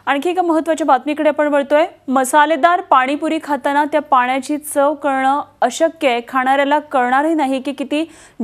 आणखी एका महत्त्वाच्या बातमीकडे आपण वळतोय। मसालेदार पाणीपुरी खाताना त्या पाण्याची चव कळणं अशक्य आहे। खाणाऱ्याला कळणारही नाही की किती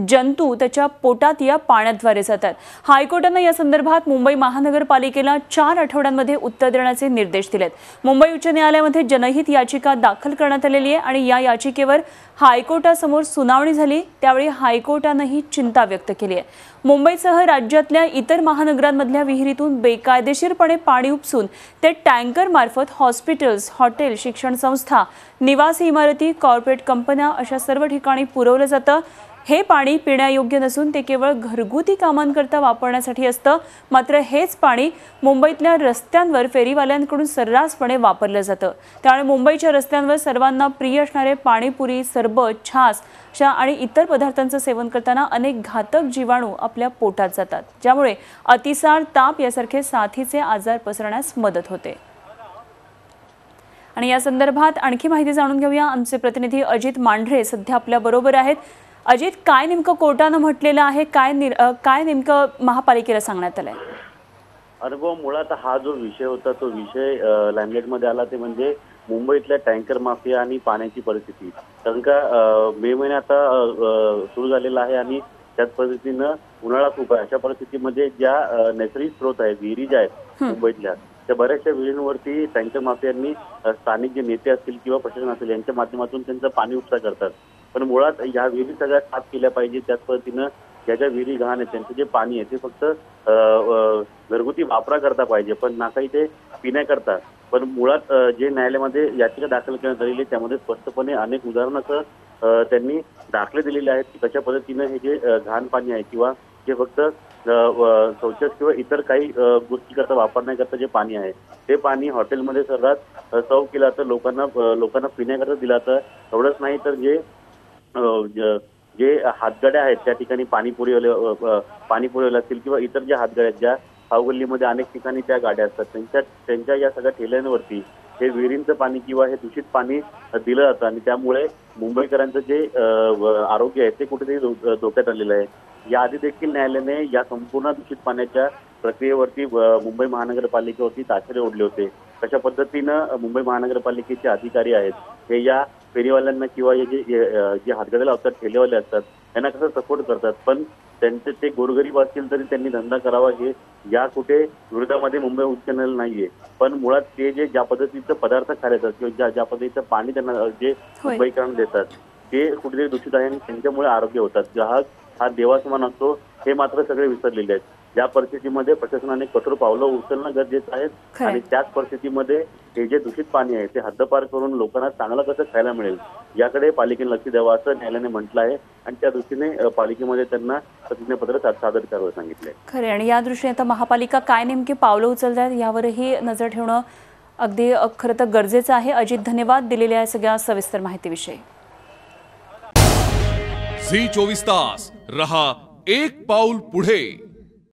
जंतू त्याच्या पोटात या पाण्याद्वारे जातात। हायकोर्टाने या संदर्भात मुंबई महानगरपालिकेला 4 आठवड्यांमध्ये उत्तर देण्याचे निर्देश दिलेत। मुंबई उच्च न्यायालयामध्ये जनहित याचिका दाखल करण्यात आलेली आहे आणि या याचिकेवर हायकोर्टासमोर सुनावणी झाली। त्यावेळी हायकोर्टानेही चिंता व्यक्त केली आहे। मुंबईसह राज्यातल्या इतर महानगरांमधल्या विहिरीतून बेकायदेशीरपणे पाणी उपसून ते टँकर मार्फत हॉस्पिटल्स, हॉटेल, शिक्षण संस्था, निवासी इमारती, कॉर्पोरेट कंपन्या अशा सर्व ठिकाणी पुरवलं जातं। हे पाणी पिण्यायोग्य नसून ते केवळ घरगुती कामांकरता वापरण्यासाठी असतं। मात्र हेच पाणी मुंबईतल्या रस्त्यांवर फेरीवाल्यांकडून सर्रासपणे वापरलं जातं। त्यामुळे मुंबईच्या रस्त्यांवर सर्वांना प्रिय असणारे पाणीपुरी, सरबत, छास आणि इतर पदार्थांचं सेवन करताना अनेक घातक जीवाणू आपल्या पोटात जातात, ज्यामुळे अतिसार, ताप यासारखे साथीचे आजार पसरण्यास मदत होते। आणि या संदर्भात आणखी माहिती जाणून घेऊया। आमचे प्रतिनिधी अजित मांढरे सध्या आपल्या बरोबर आहेत। अजित, काय नेमकं कोर्टाने म्हटलेलं आहे, काय नेमकं महापालिकेला सांगण्यात आलंय? अनुभव, मुळात हा जो विषय होता तो विषय लाईमलाईटमध्ये आला ते म्हणजे मुंबईतल्या टँकर माफिया आणि पाण्याची परिस्थिती। कारण का मे महिना आता सुरू झालेला आहे आणि त्याच पद्धतीनं उन्हाळा खूप आहे। अशा परिस्थितीमध्ये ज्या नैसर्गिक स्रोत आहेत, विहिरी ज्या आहेत मुंबईतल्या, त्या बऱ्याचशा विहिरींवरती टँकर माफियांनी स्थानिक जे नेते असतील किंवा प्रशासन असेल यांच्या माध्यमातून त्यांचं पाणी उपसा करतात। पण मुळात ह्या विहिरी सगळ्या साफ केल्या पाहिजे। त्याच पद्धतीनं ज्या ज्या विहिरी घाण आहेत त्यांचं जे पाणी आहे ते फक्त घरगुती वापराकरता पाहिजे, पण ना काही ते पिण्याकरता। पण मुळात जे न्यायालयामध्ये याचिका दाखल करण्यात आलेली आहे त्यामध्ये स्पष्टपणे अनेक उदाहरणासह त्यांनी दाखले दिलेले आहेत की कशा पद्धतीनं हे जे घाण पाणी आहे किंवा जे फक्त शौचास किंवा इतर काही गोष्टीकरता वापरण्याकरता जे पाणी आहे ते पाणी हॉटेलमध्ये सर्रास सर्व केलं जातं, लोकांना पिण्याकरता दिलं जातं। एवढंच नाही तर जे हातगाड्या आहेत त्या ठिकाणी पाणी पुरवले असतील किंवा इतर ज्या हातगाड्या आहेत ज्या हावगल्लीमध्ये अनेक ठिकाणी त्या गाड्या असतात त्यांच्या या सगळ्या ठेल्यांवरती हे विहिरींचं पाणी किंवा हे दूषित पाणी दिलं जातं आणि त्यामुळे मुंबईकरांचं जे आरोग्य आहे ते कुठेतरी धोक्यात आलेलं आहे। याआधी देखील न्यायालयाने या संपूर्ण दूषित पाण्याच्या प्रक्रियेवरती मुंबई महानगरपालिकेवरती ताशेरे ओढले होते। कशा पद्धतीनं मुंबई महानगरपालिकेचे अधिकारी आहेत हे या फेरीवाल्यांना किंवा हे जे हातगाड्या लावतात, ठेलेवाले असतात, यांना कसं सपोर्ट करतात। पण त्यांचे ते गोरगरीब असतील तरी त्यांनी धंदा करावा हे या कुठे विरोधामध्ये मुंबई उच्च न्यायालय नाहीये। पण मुळात ते ज्या पद्धतीचं पदार्थ खायला किंवा ज्या पद्धतीचं पाणी त्यांना जे मुंबईकरांना देतात ते कुठेतरी दूषित आहे आणि त्यांच्यामुळे आरोग्य होतात। ग्राहक हा देवासमान असतो हे मात्र सगळे विसरलेले आहेत। या परिस्थितीमध्ये प्रशासनाने कठोर पावलं उचलणं गरजेचं आहे आणि त्याच परिस्थितीमध्ये हे जे दूषित पाणी आहे ते हद्दपार करून लोकांना चांगलं कसं खायला मिळेल याकडे पालिकेने लक्ष द्यावं असं न्यायालयाने म्हटलं आहे आणि त्या दृष्टीने पालिकेमध्ये त्यांना प्रतिज्ञापत्र सादर करावं सांगितलंय। खरे, आणि या दृष्टीने आता महापालिका काय नेमकी पावलं उचलत आहे यावरही नजर ठेवणं अगदी खरं तर गरजेचं आहे। अजित, धन्यवाद दिलेल्या या सगळ्या सविस्तर माहितीविषयी। झी 24 तास रहा एक पाऊल पुढे।